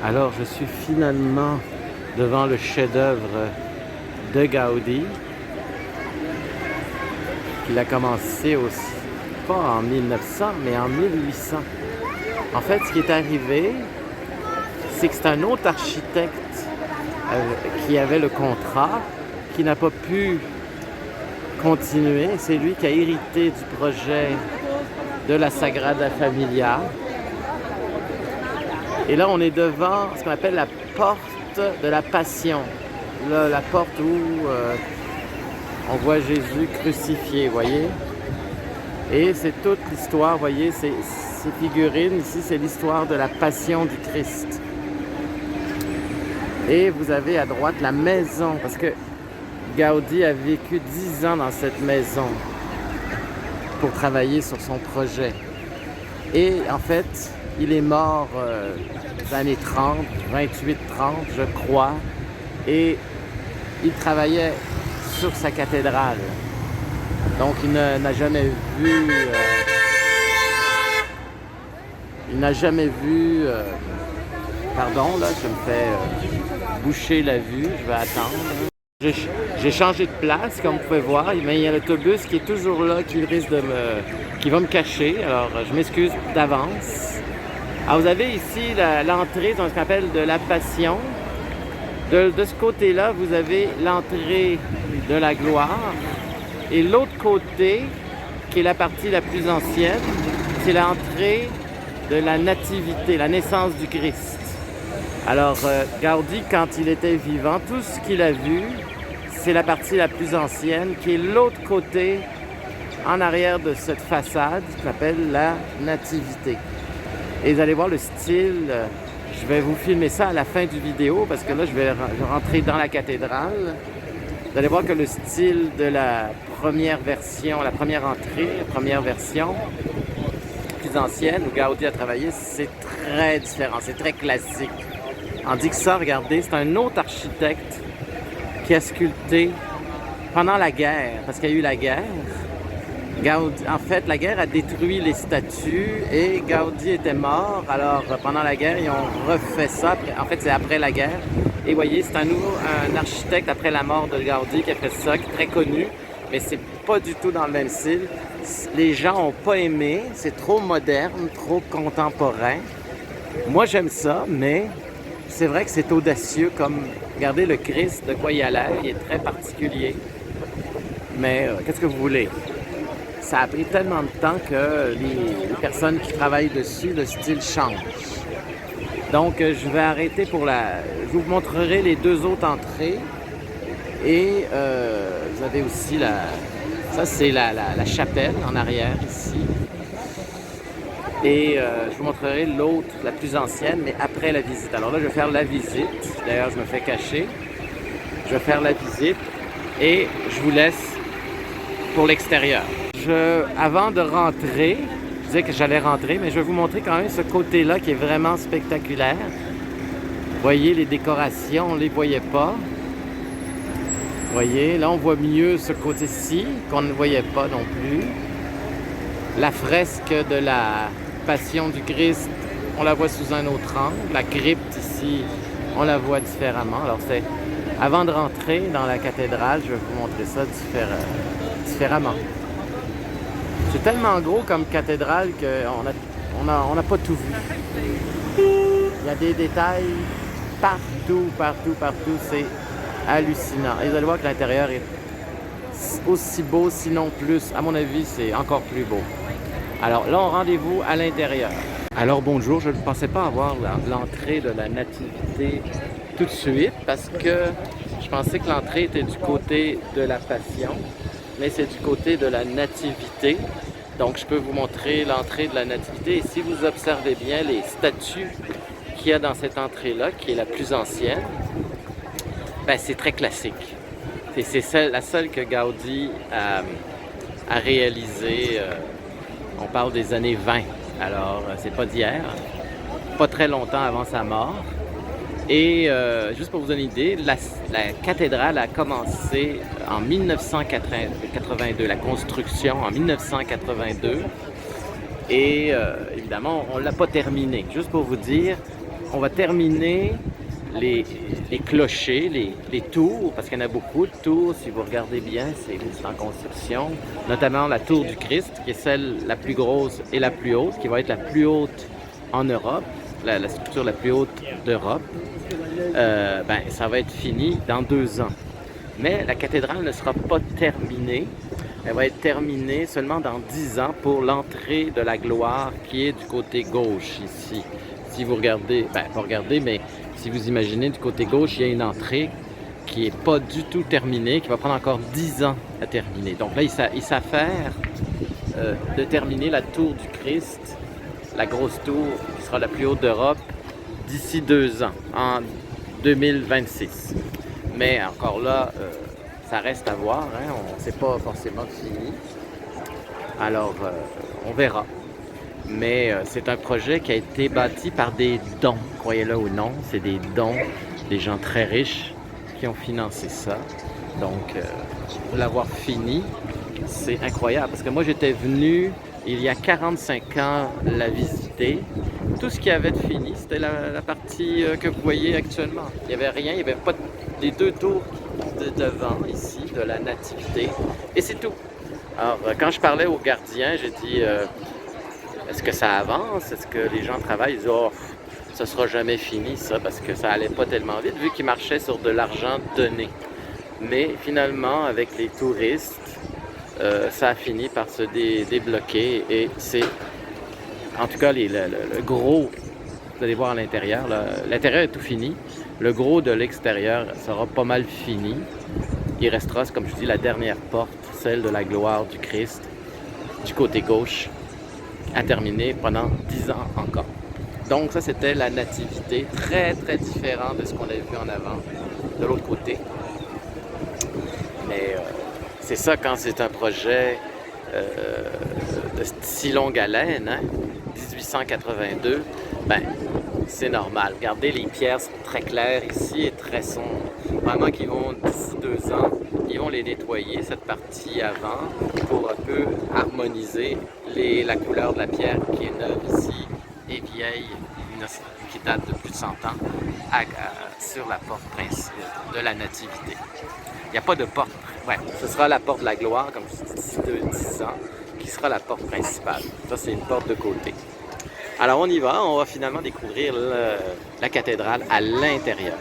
Alors, je suis finalement devant le chef-d'œuvre de Gaudi. Il a commencé aussi, pas en 1900, mais en 1800. En fait, ce qui est arrivé, c'est que c'est un autre architecte qui avait le contrat, qui n'a pas pu continuer. C'est lui qui a hérité du projet de la Sagrada Familia. Et là, on est devant ce qu'on appelle la porte de la Passion. Là, la porte où on voit Jésus crucifié, voyez. Et c'est toute l'histoire, voyez, ces figurines ici, c'est l'histoire de la Passion du Christ. Et vous avez à droite la maison, parce que Gaudi a vécu 10 ans dans cette maison pour travailler sur son projet. Et en fait, il est mort aux années 30, 28-30, je crois, et il travaillait sur sa cathédrale. Donc, il n'a jamais vu... pardon, là, je me fais boucher la vue, je vais attendre. J'ai changé de place, comme vous pouvez voir, mais il y a l'autobus qui est toujours là, qui va me cacher. Alors, je m'excuse d'avance. Alors, vous avez ici l'entrée dans ce qu'on appelle de la Passion. De ce côté-là, vous avez l'entrée de la gloire. Et l'autre côté, qui est la partie la plus ancienne, c'est l'entrée de la nativité, la naissance du Christ. Alors, Gaudi, quand il était vivant, tout ce qu'il a vu, c'est la partie la plus ancienne, qui est l'autre côté, en arrière de cette façade, qui s'appelle la nativité. Et vous allez voir le style, je vais vous filmer ça à la fin du vidéo, parce que là, je vais rentrer dans la cathédrale. Vous allez voir que le style de la première version, la première entrée, la première version, plus ancienne, où Gaudi a travaillé, c'est très différent, c'est très classique. Tandis que ça, regardez, c'est un autre architecte qui a sculpté pendant la guerre, parce qu'il y a eu la guerre. Gaudi, en fait, la guerre a détruit les statues et Gaudi était mort. Alors, pendant la guerre, ils ont refait ça. En fait, c'est après la guerre. Et vous voyez, c'est un architecte après la mort de Gaudi qui a fait ça, qui est très connu, mais c'est pas du tout dans le même style. Les gens n'ont pas aimé, c'est trop moderne, trop contemporain. Moi, j'aime ça, mais c'est vrai que c'est audacieux, comme, regardez le Christ, de quoi il a l'air, il est très particulier. Mais qu'est-ce que vous voulez? Ça a pris tellement de temps que les personnes qui travaillent dessus, le style change. Donc, je vais arrêter pour je vous montrerai les deux autres entrées. Et vous avez aussi ça, c'est la chapelle en arrière ici. Et je vous montrerai l'autre, la plus ancienne, mais après la visite. Alors là, je vais faire la visite. D'ailleurs, je me fais cacher. Je vais faire la visite et je vous laisse pour l'extérieur. Avant de rentrer, je disais que j'allais rentrer, mais je vais vous montrer quand même ce côté-là qui est vraiment spectaculaire. Vous voyez les décorations, on ne les voyait pas. Vous voyez, là on voit mieux ce côté-ci qu'on ne voyait pas non plus. La fresque de la Passion du Christ, on la voit sous un autre angle. La crypte ici, on la voit différemment. Alors avant de rentrer dans la cathédrale, je vais vous montrer ça différemment. C'est tellement gros comme cathédrale qu'on n'a pas tout vu. Il y a des détails partout. C'est hallucinant. Et vous allez voir que l'intérieur est aussi beau, sinon plus. À mon avis, c'est encore plus beau. Alors là, on rendez-vous à l'intérieur. Alors bonjour, je ne pensais pas avoir l'entrée de la nativité tout de suite parce que je pensais que l'entrée était du côté de la Passion, mais c'est du côté de la nativité. Donc je peux vous montrer l'entrée de la nativité. Et si vous observez bien les statues qu'il y a dans cette entrée-là, qui est la plus ancienne, ben, c'est très classique. C'est la seule que Gaudi a réalisée. On parle des années 20. Alors, c'est pas d'hier, pas très longtemps avant sa mort. Et juste pour vous donner une idée, la cathédrale a commencé en 1982, la construction en 1982. Et évidemment, on ne l'a pas terminée. Juste pour vous dire, on va terminer les clochers, les tours, parce qu'il y en a beaucoup de tours, si vous regardez bien, c'est en construction, notamment la tour du Christ, qui est celle la plus grosse et la plus haute, qui va être la plus haute en Europe, la structure la plus haute d'Europe. Ça va être fini dans 2 ans. Mais la cathédrale ne sera pas terminée. Elle va être terminée seulement dans 10 ans pour l'entrée de la gloire qui est du côté gauche ici. Si vous regardez, pas regardez, mais si vous imaginez du côté gauche, il y a une entrée qui n'est pas du tout terminée, qui va prendre encore 10 ans à terminer. Donc là, il s'affaire de terminer la tour du Christ, la grosse tour qui sera la plus haute d'Europe, d'ici 2 ans, en 2026. Mais encore là, ça reste à voir, hein? C'est pas forcément fini. Alors, on verra. Mais c'est un projet qui a été bâti par des dons, croyez-le ou non, c'est des dons, des gens très riches qui ont financé ça. Donc, l'avoir fini, c'est incroyable. Parce que moi, j'étais venu il y a 45 ans la visiter. Tout ce qu'il y avait de fini, c'était la partie que vous voyez actuellement. Il n'y avait rien, il n'y avait pas les 2 tours de devant ici, de la Nativité, et c'est tout. Alors, quand je parlais aux gardiens, j'ai dit est-ce que ça avance? Est-ce que les gens travaillent? Ils disent oh, ça sera jamais fini ça, parce que ça allait pas tellement vite, vu qu'ils marchaient sur de l'argent donné. Mais finalement, avec les touristes, ça a fini par se débloquer, et c'est en tout cas le gros, vous allez voir à l'intérieur, l'intérieur est tout fini. Le gros de l'extérieur sera pas mal fini. Il restera, comme je dis, la dernière porte, celle de la gloire du Christ, du côté gauche, à terminer pendant 10 ans encore. Donc ça, c'était la Nativité, très très différent de ce qu'on avait vu en avant, de l'autre côté. Mais c'est ça quand c'est un projet de si longue haleine, hein? 1882, c'est normal. Regardez, les pierres sont très claires ici et très sombres. Vraiment qu'ils vont, d'ici 2 ans, ils vont les nettoyer, cette partie avant, pour un peu harmoniser la couleur de la pierre qui est neuve ici et vieille, qui date de plus de 100 ans, sur la porte principale de la Nativité. Il n'y a pas de porte. Ouais, ce sera la porte de la gloire, comme je dis, d'ici 10 ans, qui sera la porte principale. Ça, c'est une porte de côté. Alors, on y va. On va finalement découvrir la cathédrale à l'intérieur.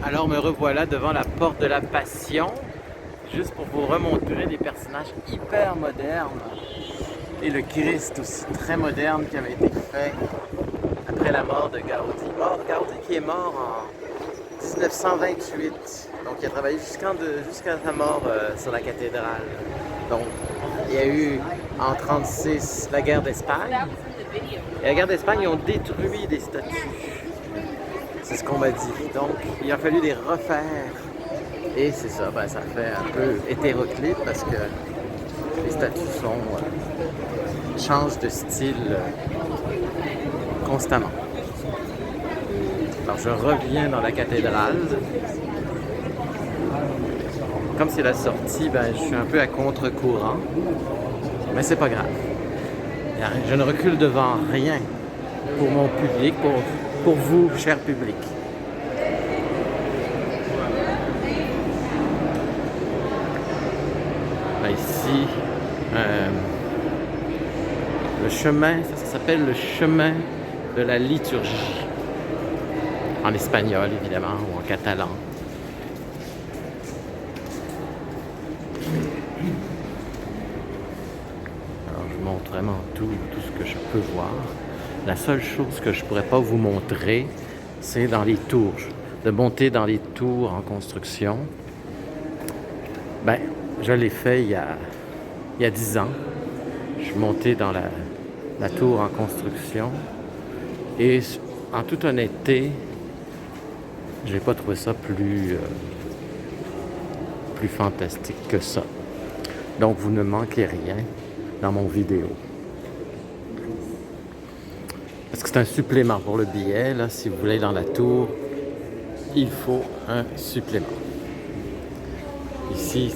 Alors me revoilà devant la porte de la Passion, juste pour vous remontrer des personnages hyper modernes. Et le Christ aussi très moderne qui avait été fait après la mort de Gaudi. Gaudi qui est mort en 1928, donc il a travaillé jusqu'à sa mort sur la cathédrale. Donc il y a eu en 1936 la guerre d'Espagne. Et la guerre d'Espagne, ils ont détruit des statues. C'est ce qu'on m'a dit. Donc il a fallu les refaire. Et c'est ça, ben, ça fait un peu hétéroclite parce que les statues changent de style constamment. Alors je reviens dans la cathédrale. Comme c'est la sortie, ben, je suis un peu à contre-courant. Mais c'est pas grave. Je ne recule devant rien pour mon public, pour vous, cher public. Ben, ici, le chemin, ça s'appelle le chemin de la liturgie. En espagnol, évidemment, ou en catalan. Alors, je montre vraiment tout ce que je peux voir. La seule chose que je pourrais pas vous montrer, c'est dans les tours. De monter dans les tours en construction. Ben, je l'ai fait il y a 10 ans. Je suis monté dans la tour en construction. Et en toute honnêteté, j'ai pas trouvé ça plus fantastique que ça. Donc vous ne manquez rien dans mon vidéo. Parce que c'est un supplément pour le billet. Là, si vous voulez aller dans la tour, il faut un supplément. Ici,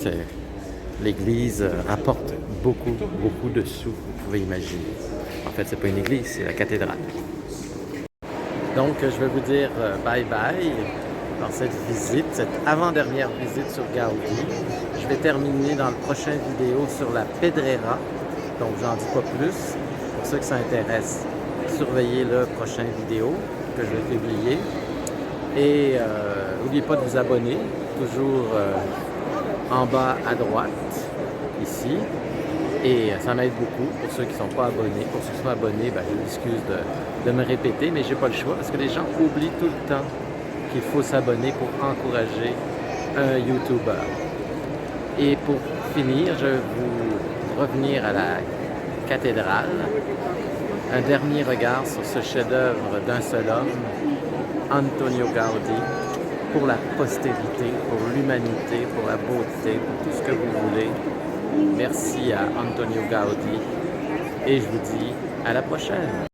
l'église rapporte beaucoup de sous, vous pouvez imaginer. En fait, c'est pas une église, c'est la cathédrale. Donc, je vais vous dire bye bye dans cette visite, cette avant-dernière visite sur Gaudi. Je vais terminer dans le prochain vidéo sur la Pedrera, donc j'en dis pas plus. Pour ceux que ça intéresse, surveillez le prochain vidéo que je vais publier. Et n'oubliez pas de vous abonner, toujours en bas à droite, ici. Et ça m'aide beaucoup pour ceux qui ne sont pas abonnés. Pour ceux qui sont abonnés, ben, je m'excuse de me répéter, mais j'ai pas le choix parce que les gens oublient tout le temps qu'il faut s'abonner pour encourager un YouTuber. Et pour finir, je vais vous revenir à la cathédrale. Un dernier regard sur ce chef-d'œuvre d'un seul homme, Antonio Gaudi, pour la postérité, pour l'humanité, pour la beauté, pour tout ce que vous voulez. Merci à Antonio Gaudi et je vous dis à la prochaine.